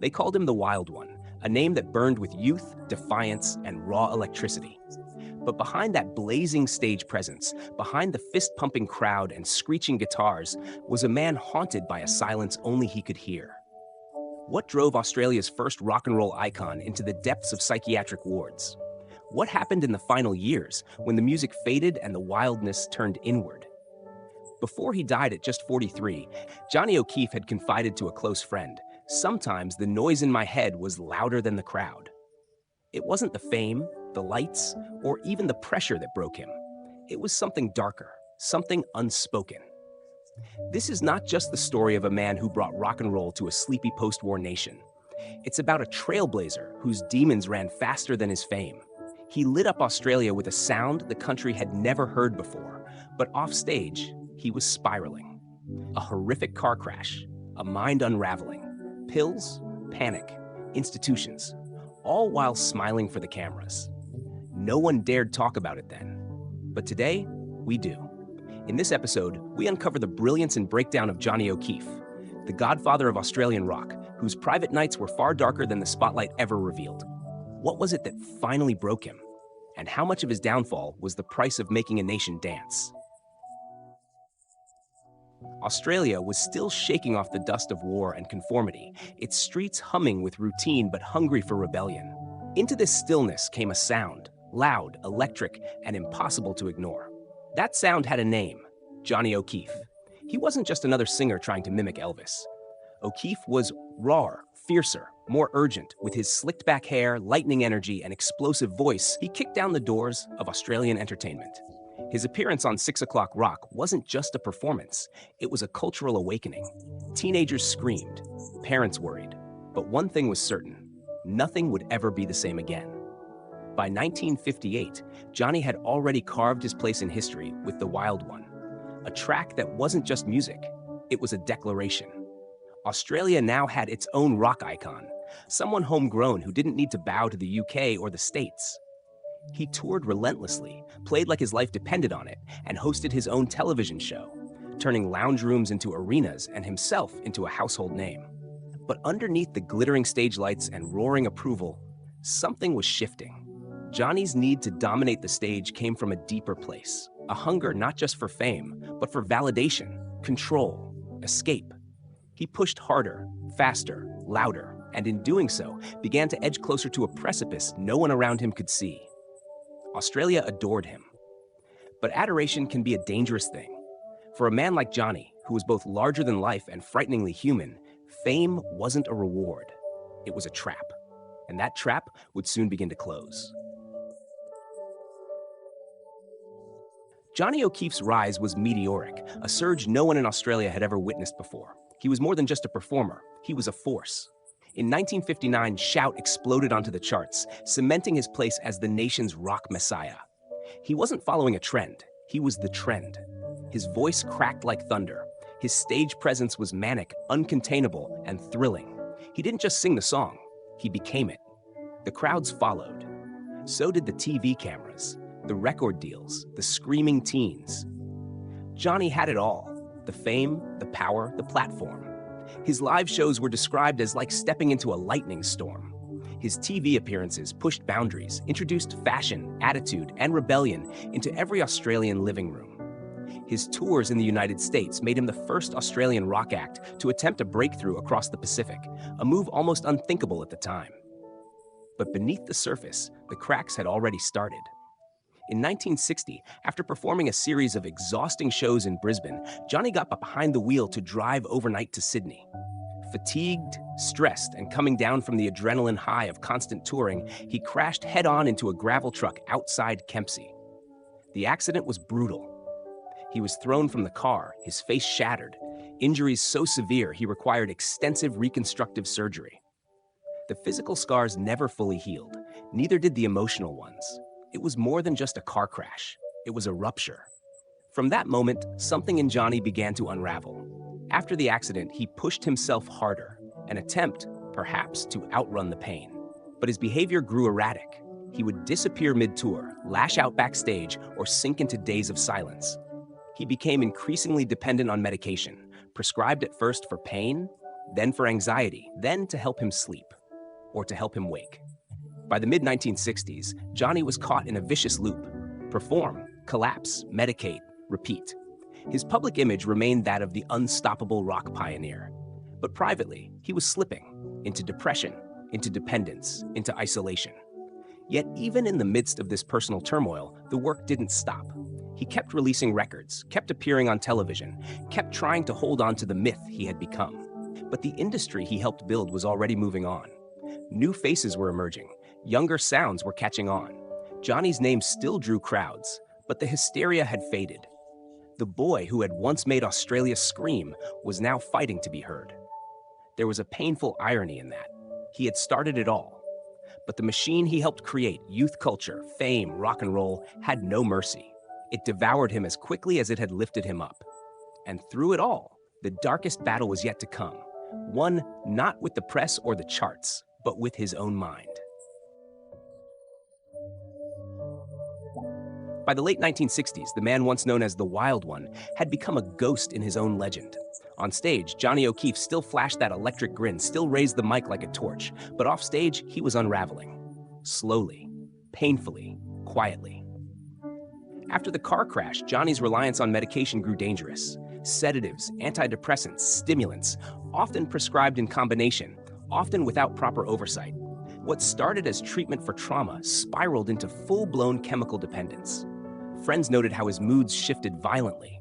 They called him the Wild One, a name that burned with youth, defiance, and raw electricity. But behind that blazing stage presence, behind the fist-pumping crowd and screeching guitars, was a man haunted by a silence only he could hear. What drove Australia's first rock and roll icon into the depths of psychiatric wards? What happened in the final years when the music faded and the wildness turned inward? Before he died at just 43, Johnny O'Keefe had confided to a close friend, "Sometimes the noise in my head was louder than the crowd." It wasn't the fame, the lights, or even the pressure that broke him. It was something darker, something unspoken. This is not just the story of a man who brought rock and roll to a sleepy post-war nation. It's about a trailblazer whose demons ran faster than his fame. He lit up Australia with a sound the country had never heard before, but offstage, he was spiraling. A horrific car crash, a mind unraveling, pills, panic, institutions, all while smiling for the cameras. No one dared talk about it then. But today, we do. In this episode, we uncover the brilliance and breakdown of Johnny O'Keefe, the godfather of Australian rock, whose private nights were far darker than the spotlight ever revealed. What was it that finally broke him? And how much of his downfall was the price of making a nation dance? Australia was still shaking off the dust of war and conformity, its streets humming with routine but hungry for rebellion. Into this stillness came a sound, loud, electric, and impossible to ignore. That sound had a name: Johnny O'Keefe. He wasn't just another singer trying to mimic Elvis. O'Keefe was rawer, fiercer, more urgent. With his slicked-back hair, lightning energy, and explosive voice, he kicked down the doors of Australian entertainment. His appearance on 6 O'Clock Rock wasn't just a performance, it was a cultural awakening. Teenagers screamed, parents worried, but one thing was certain: nothing would ever be the same again. By 1958, Johnny had already carved his place in history with The Wild One, a track that wasn't just music, it was a declaration. Australia now had its own rock icon, someone homegrown who didn't need to bow to the UK or the States. He toured relentlessly, played like his life depended on it, and hosted his own television show, turning lounge rooms into arenas and himself into a household name. But underneath the glittering stage lights and roaring approval, something was shifting. Johnny's need to dominate the stage came from a deeper place, a hunger not just for fame, but for validation, control, escape. He pushed harder, faster, louder, and in doing so, began to edge closer to a precipice no one around him could see. Australia adored him. But adoration can be a dangerous thing. For a man like Johnny, who was both larger than life and frighteningly human, fame wasn't a reward. It was a trap. And that trap would soon begin to close. Johnny O'Keefe's rise was meteoric, a surge no one in Australia had ever witnessed before. He was more than just a performer, he was a force. In 1959, Shout exploded onto the charts, cementing his place as the nation's rock messiah. He wasn't following a trend, he was the trend. His voice cracked like thunder. His stage presence was manic, uncontainable, and thrilling. He didn't just sing the song, he became it. The crowds followed. So did the TV cameras, the record deals, the screaming teens. Johnny had it all: the fame, the power, the platform. His live shows were described as like stepping into a lightning storm. His TV appearances pushed boundaries, introduced fashion, attitude, and rebellion into every Australian living room. His tours in the United States made him the first Australian rock act to attempt a breakthrough across the Pacific, a move almost unthinkable at the time. But beneath the surface, the cracks had already started. In 1960, after performing a series of exhausting shows in Brisbane, Johnny got behind the wheel to drive overnight to Sydney. Fatigued, stressed, and coming down from the adrenaline high of constant touring, he crashed head-on into a gravel truck outside Kempsey. The accident was brutal. He was thrown from the car, his face shattered, injuries so severe he required extensive reconstructive surgery. The physical scars never fully healed, neither did the emotional ones. It was more than just a car crash. It was a rupture. From that moment, something in Johnny began to unravel. After the accident, he pushed himself harder, an attempt, perhaps, to outrun the pain. But his behavior grew erratic. He would disappear mid-tour, lash out backstage, or sink into days of silence. He became increasingly dependent on medication, prescribed at first for pain, then for anxiety, then to help him sleep, or to help him wake. By the mid-1960s, Johnny was caught in a vicious loop. Perform, collapse, medicate, repeat. His public image remained that of the unstoppable rock pioneer. But privately, he was slipping into depression, into dependence, into isolation. Yet even in the midst of this personal turmoil, the work didn't stop. He kept releasing records, kept appearing on television, kept trying to hold on to the myth he had become. But the industry he helped build was already moving on. New faces were emerging, younger sounds were catching on. Johnny's name still drew crowds, but the hysteria had faded. The boy who had once made Australia scream was now fighting to be heard. There was a painful irony in that. He had started it all. But the machine he helped create, youth culture, fame, rock and roll, had no mercy. It devoured him as quickly as it had lifted him up. And through it all, the darkest battle was yet to come. One not with the press or the charts, but with his own mind. By the late 1960s, the man once known as the Wild One had become a ghost in his own legend. On stage, Johnny O'Keefe still flashed that electric grin, still raised the mic like a torch, but off stage, he was unraveling. Slowly, painfully, quietly. After the car crash, Johnny's reliance on medication grew dangerous. Sedatives, antidepressants, stimulants, often prescribed in combination, often without proper oversight. What started as treatment for trauma spiraled into full-blown chemical dependence. Friends noted how his moods shifted violently.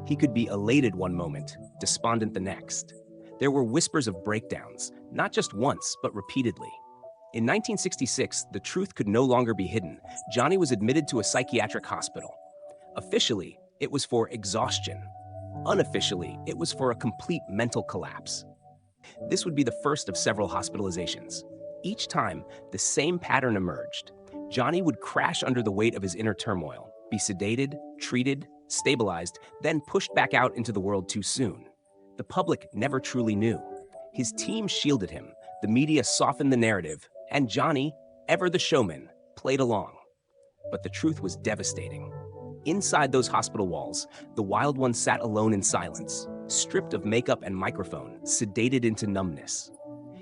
He could be elated one moment, despondent the next. There were whispers of breakdowns, not just once, but repeatedly. In 1966, the truth could no longer be hidden. Johnny was admitted to a psychiatric hospital. Officially, it was for exhaustion. Unofficially, it was for a complete mental collapse. This would be the first of several hospitalizations. Each time, the same pattern emerged. Johnny would crash under the weight of his inner turmoil, be sedated, treated, stabilized, then pushed back out into the world too soon. The public never truly knew. His team shielded him, the media softened the narrative, and Johnny, ever the showman, played along. But the truth was devastating. Inside those hospital walls, the Wild One sat alone in silence, stripped of makeup and microphone, sedated into numbness.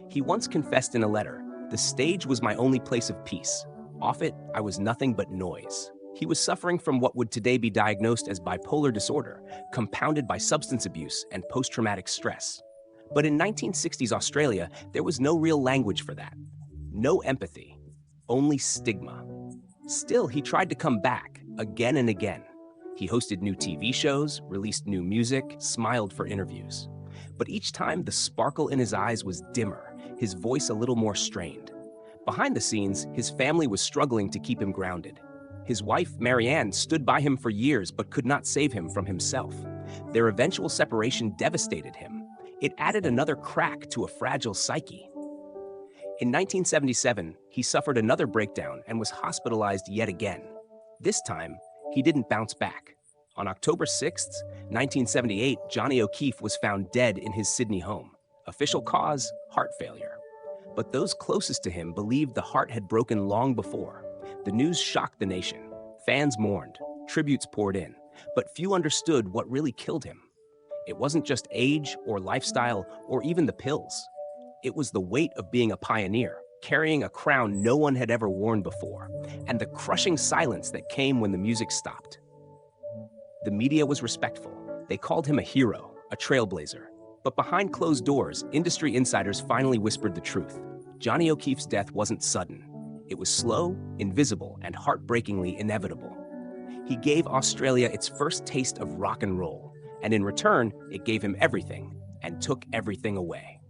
He once confessed in a letter, "The stage was my only place of peace. Off it, I was nothing but noise." He was suffering from what would today be diagnosed as bipolar disorder, compounded by substance abuse and post-traumatic stress. But in 1960s Australia, there was no real language for that. No empathy, only stigma. Still, he tried to come back, again and again. He hosted new TV shows, released new music, smiled for interviews. But each time, the sparkle in his eyes was dimmer, his voice a little more strained. Behind the scenes, his family was struggling to keep him grounded. His wife, Marianne, stood by him for years but could not save him from himself. Their eventual separation devastated him. It added another crack to a fragile psyche. In 1977, he suffered another breakdown and was hospitalized yet again. This time, he didn't bounce back. On October 6, 1978, Johnny O'Keefe was found dead in his Sydney home. Official cause, heart failure. But those closest to him believed the heart had broken long before. The news shocked the nation. Fans mourned, tributes poured in, but few understood what really killed him. It wasn't just age or lifestyle or even the pills. It was the weight of being a pioneer, carrying a crown no one had ever worn before, and the crushing silence that came when the music stopped. The media was respectful. They called him a hero, a trailblazer. But behind closed doors, industry insiders finally whispered the truth. Johnny O'Keefe's death wasn't sudden. It was slow, invisible, and heartbreakingly inevitable. He gave Australia its first taste of rock and roll, and in return, it gave him everything and took everything away.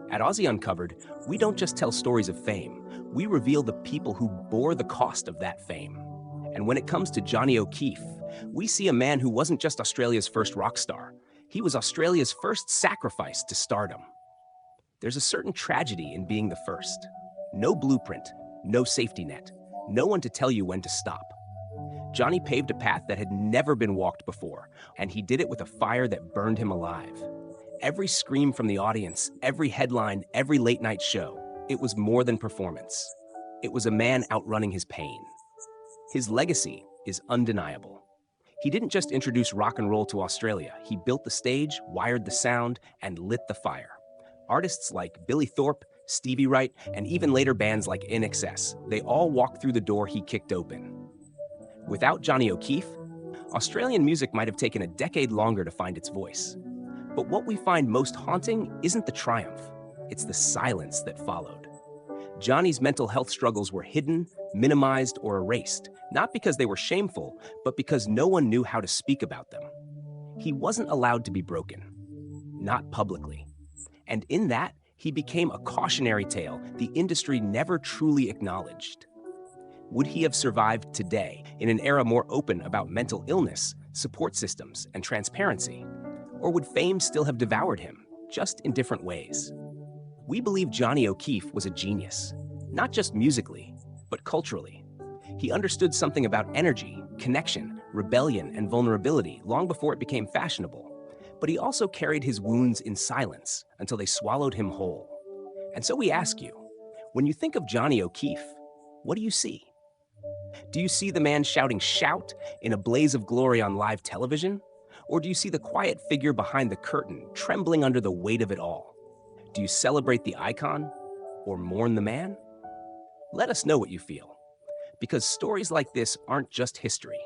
At Aussie Uncovered, we don't just tell stories of fame, we reveal the people who bore the cost of that fame. And when it comes to Johnny O'Keefe, we see a man who wasn't just Australia's first rock star, he was Australia's first sacrifice to stardom. There's a certain tragedy in being the first. No blueprint, no safety net, no one to tell you when to stop. Johnny paved a path that had never been walked before, and he did it with a fire that burned him alive. Every scream from the audience, every headline, every late-night show, it was more than performance. It was a man outrunning his pain. His legacy is undeniable. He didn't just introduce rock and roll to Australia, he built the stage, wired the sound, and lit the fire. Artists like Billy Thorpe, Stevie Wright, and even later bands like INXS, they all walked through the door he kicked open. Without Johnny O'Keefe, Australian music might have taken a decade longer to find its voice. But what we find most haunting isn't the triumph, it's the silence that followed. Johnny's mental health struggles were hidden, minimized, or erased, not because they were shameful, but because no one knew how to speak about them. He wasn't allowed to be broken, not publicly. And in that, he became a cautionary tale the industry never truly acknowledged. Would he have survived today in an era more open about mental illness, support systems, and transparency? Or would fame still have devoured him, just in different ways? We believe Johnny O'Keefe was a genius, not just musically, but culturally. He understood something about energy, connection, rebellion, and vulnerability long before it became fashionable. But he also carried his wounds in silence until they swallowed him whole. And so we ask you, when you think of Johnny O'Keefe, what do you see? Do you see the man shouting "shout" in a blaze of glory on live television? Or do you see the quiet figure behind the curtain, trembling under the weight of it all? Do you celebrate the icon or mourn the man? Let us know what you feel, because stories like this aren't just history,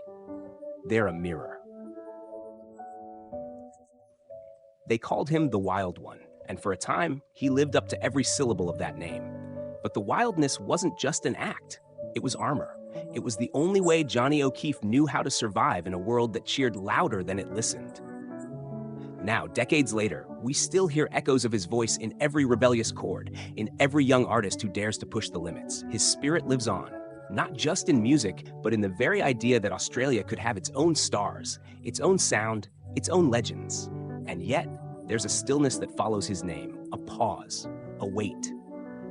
they're a mirror. They called him the Wild One, and for a time, he lived up to every syllable of that name. But the wildness wasn't just an act, it was armor. It was the only way Johnny O'Keefe knew how to survive in a world that cheered louder than it listened. Now, decades later, we still hear echoes of his voice in every rebellious chord, in every young artist who dares to push the limits. His spirit lives on, not just in music, but in the very idea that Australia could have its own stars, its own sound, its own legends. And yet, there's a stillness that follows his name, a pause, a wait.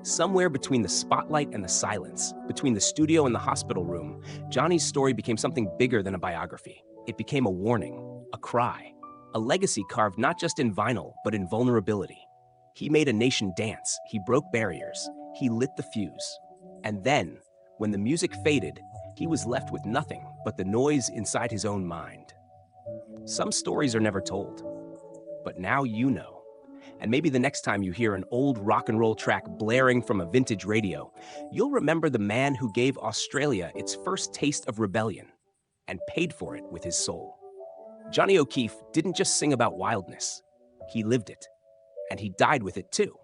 Somewhere between the spotlight and the silence, between the studio and the hospital room, Johnny's story became something bigger than a biography. It became a warning, a cry, a legacy carved not just in vinyl, but in vulnerability. He made a nation dance, he broke barriers, he lit the fuse. And then, when the music faded, he was left with nothing but the noise inside his own mind. Some stories are never told, but now you know. And maybe the next time you hear an old rock and roll track blaring from a vintage radio, you'll remember the man who gave Australia its first taste of rebellion and paid for it with his soul. Johnny O'Keefe didn't just sing about wildness, he lived it, and he died with it too.